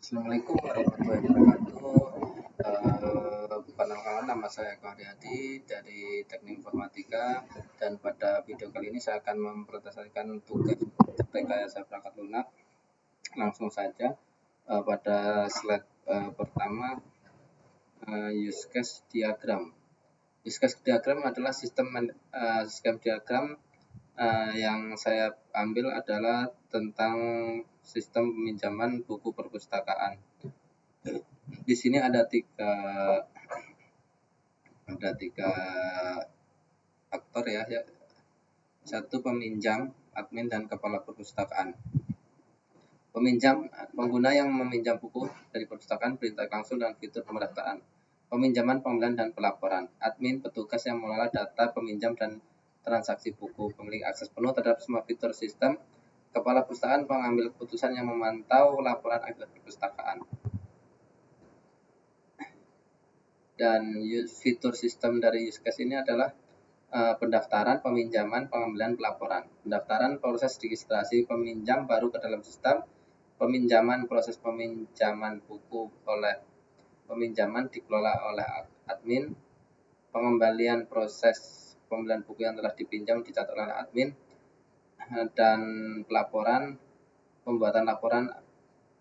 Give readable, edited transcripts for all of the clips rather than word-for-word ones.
Assalamualaikum warahmatullahi wabarakatuh. Perkenalkan, nama saya Eko Haryadi dari Teknik Informatika, dan pada video kali ini saya akan mempresentasikan tugas rekayasa perangkat lunak. Langsung saja pada slide pertama, use case diagram. Use case diagram adalah sistem diagram yang saya ambil adalah tentang sistem peminjaman buku perpustakaan. Di sini ada tiga aktor ya. Satu, peminjam, admin, dan kepala perpustakaan. Peminjam, pengguna yang meminjam buku dari perpustakaan, perintah langsung dan fitur pemerataan. Peminjaman, pembelian, dan pelaporan. Admin, petugas yang mengelola data peminjam dan transaksi buku. Pemilik akses penuh terhadap semua fitur sistem. Kepala perpustakaan, pengambil keputusan yang memantau laporan aktivitas perpustakaan. Dan fitur sistem dari use case ini adalah pendaftaran, peminjaman, pengambilan, pelaporan. Pendaftaran, proses registrasi peminjam baru ke dalam sistem. Peminjaman, proses peminjaman buku oleh peminjaman dikelola oleh admin. Pengembalian, proses pembelian buku yang telah dipinjam dicatat oleh admin. Dan pelaporan, pembuatan laporan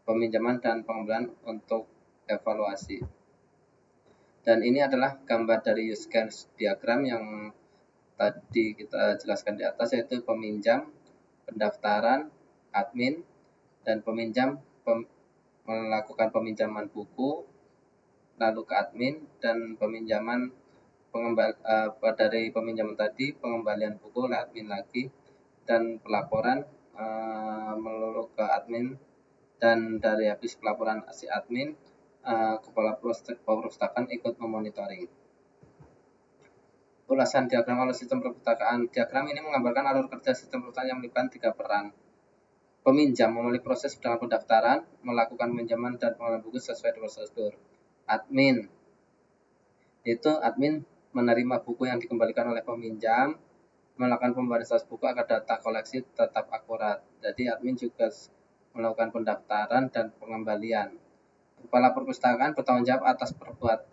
peminjaman dan pengembalian untuk evaluasi. Dan ini adalah gambar dari use case diagram yang tadi kita jelaskan di atas, yaitu peminjam, pendaftaran, admin, dan peminjam melakukan peminjaman buku, lalu ke admin, dan peminjaman dari peminjaman tadi pengembalian buku oleh admin lagi, dan pelaporan melulu ke admin, dan dari habis pelaporan si admin, kepala perpustakaan ikut memonitoring. Ulasan diagram alur sistem perpustakaan. Diagram ini menggambarkan alur kerja sistem perpustakaan yang melibatkan 3 peran. Peminjam memulai proses dengan pendaftaran, melakukan peminjaman dan pengembalian buku sesuai dengan prosedur. Admin, yaitu admin menerima buku yang dikembalikan oleh peminjam, melakukan pembalikan status buku agar data koleksi tetap akurat. Jadi admin juga melakukan pendaftaran dan pengembalian. Kepala perpustakaan bertanggung jawab atas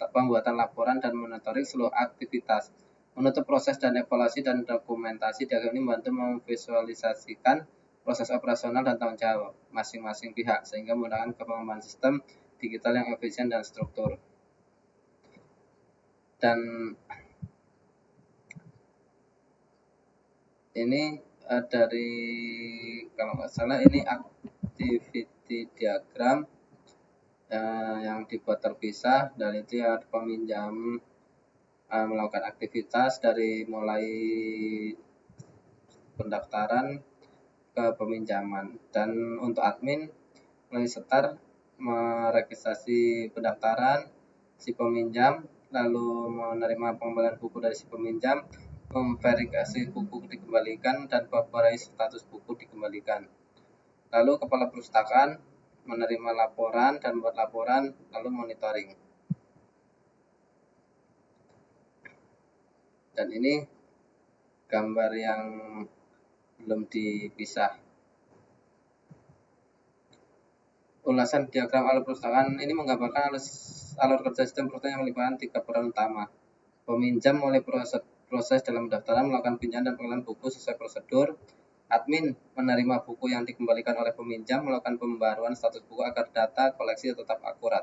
pembuatan laporan dan monitoring seluruh aktivitas. Menutup proses dan evaluasi dan dokumentasi. Diagram ini membantu memvisualisasikan proses operasional dan tanggung jawab masing-masing pihak, sehingga memudahkan pengembangan sistem digital yang efisien dan struktur. Dan ini dari, kalau nggak salah, ini activity diagram yang dibuat terpisah. Dan itu ya peminjam melakukan aktivitas dari mulai pendaftaran ke peminjaman. Dan untuk admin mulai setar meregistrasi pendaftaran si peminjam, lalu menerima pengembalian buku dari si peminjam, memverifikasi buku dikembalikan, dan memperbarui status buku dikembalikan. Lalu kepala perpustakaan menerima laporan dan membuat laporan, lalu monitoring. Dan ini gambar yang belum dipisah. Ulasan diagram alur perpustakaan ini menggambarkan alur kerja sistem perpustakaan yang melibatkan 3 peran utama. Peminjam mulai proses dalam pendaftaran, melakukan pinjaman dan pengembalian buku sesuai prosedur. Admin menerima buku yang dikembalikan oleh peminjam, melakukan pembaruan status buku agar data koleksi tetap akurat.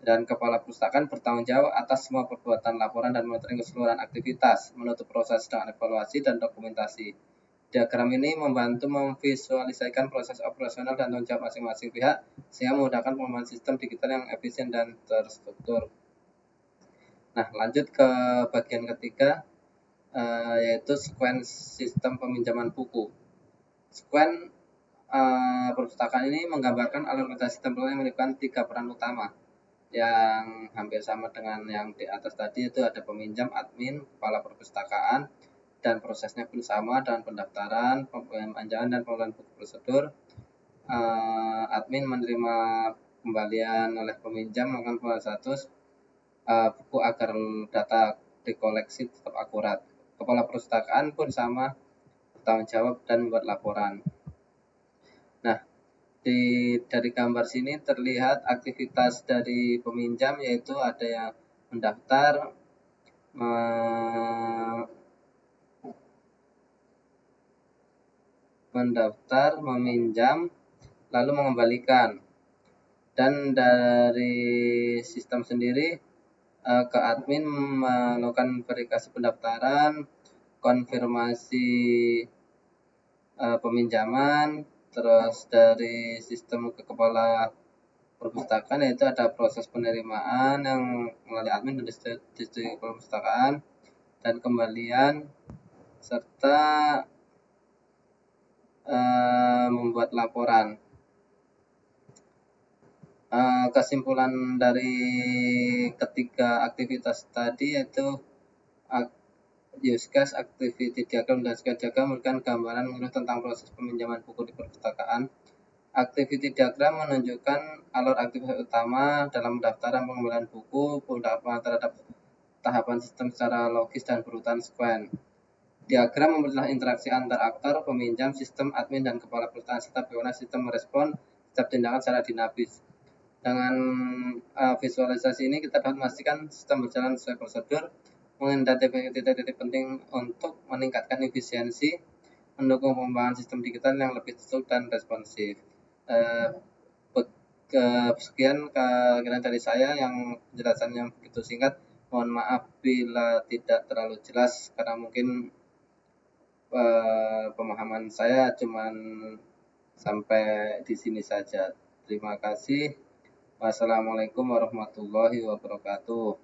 Dan kepala perpustakaan bertanggung jawab atas semua perbuatan laporan dan monitoring keseluruhan aktivitas, menutup proses dengan evaluasi dan dokumentasi. Diagram ini membantu memvisualisasikan proses operasional dan tanggung jawab masing-masing pihak, sehingga memudahkan pengembangan sistem digital yang efisien dan terstruktur. Nah, lanjut ke bagian ketiga, yaitu sequence sistem peminjaman buku. Sequence perpustakaan ini menggambarkan alur kerja sistem perpustakaan yang melibatkan 3 peran utama, yang hampir sama dengan yang di atas tadi, itu ada peminjam, admin, kepala perpustakaan, dan prosesnya pun sama dengan pendaftaran, peminjaman, dan pengembalian buku prosedur. Admin menerima kembalian oleh peminjam, melakukan pengembalian status buku agar data dikoleksi tetap akurat. Kepala perpustakaan pun sama, bertanggung jawab dan membuat laporan. Nah, Dari gambar sini terlihat aktivitas dari peminjam, yaitu ada yang mendaftar, meminjam, lalu mengembalikan. Dan dari sistem sendiri ke admin melakukan verifikasi pendaftaran, konfirmasi peminjaman, terus dari sistem ke kepala perpustakaan, yaitu ada proses penerimaan yang melalui admin dan distribusi perpustakaan dan kembalian, serta membuat laporan. Kesimpulan dari ketiga aktivitas tadi yaitu use case, activity diagram, dan skill diagram memberikan gambaran menurut tentang proses peminjaman buku di perpustakaan. Activity diagram menunjukkan alur aktivitas utama dalam pendaftaran pengembalian buku, pendaftaran terhadap tahapan sistem secara logis dan berurutan sequence. Diagram memperlihatkan interaksi antar aktor, peminjam, sistem, admin, dan kepala perpustakaan, serta bagaimana sistem merespon setiap tindakan secara dinamis. Dengan visualisasi ini kita dapat memastikan sistem berjalan sesuai prosedur, mengidentifikasi titik-titik penting untuk meningkatkan efisiensi, mendukung pengembangan sistem digital yang lebih terstruktur dan responsif. Sekian kira-kira dari saya yang penjelasannya begitu singkat. Mohon maaf bila tidak terlalu jelas karena mungkin pemahaman saya cuman sampai di sini saja. Terima kasih. Wassalamualaikum warahmatullahi wabarakatuh.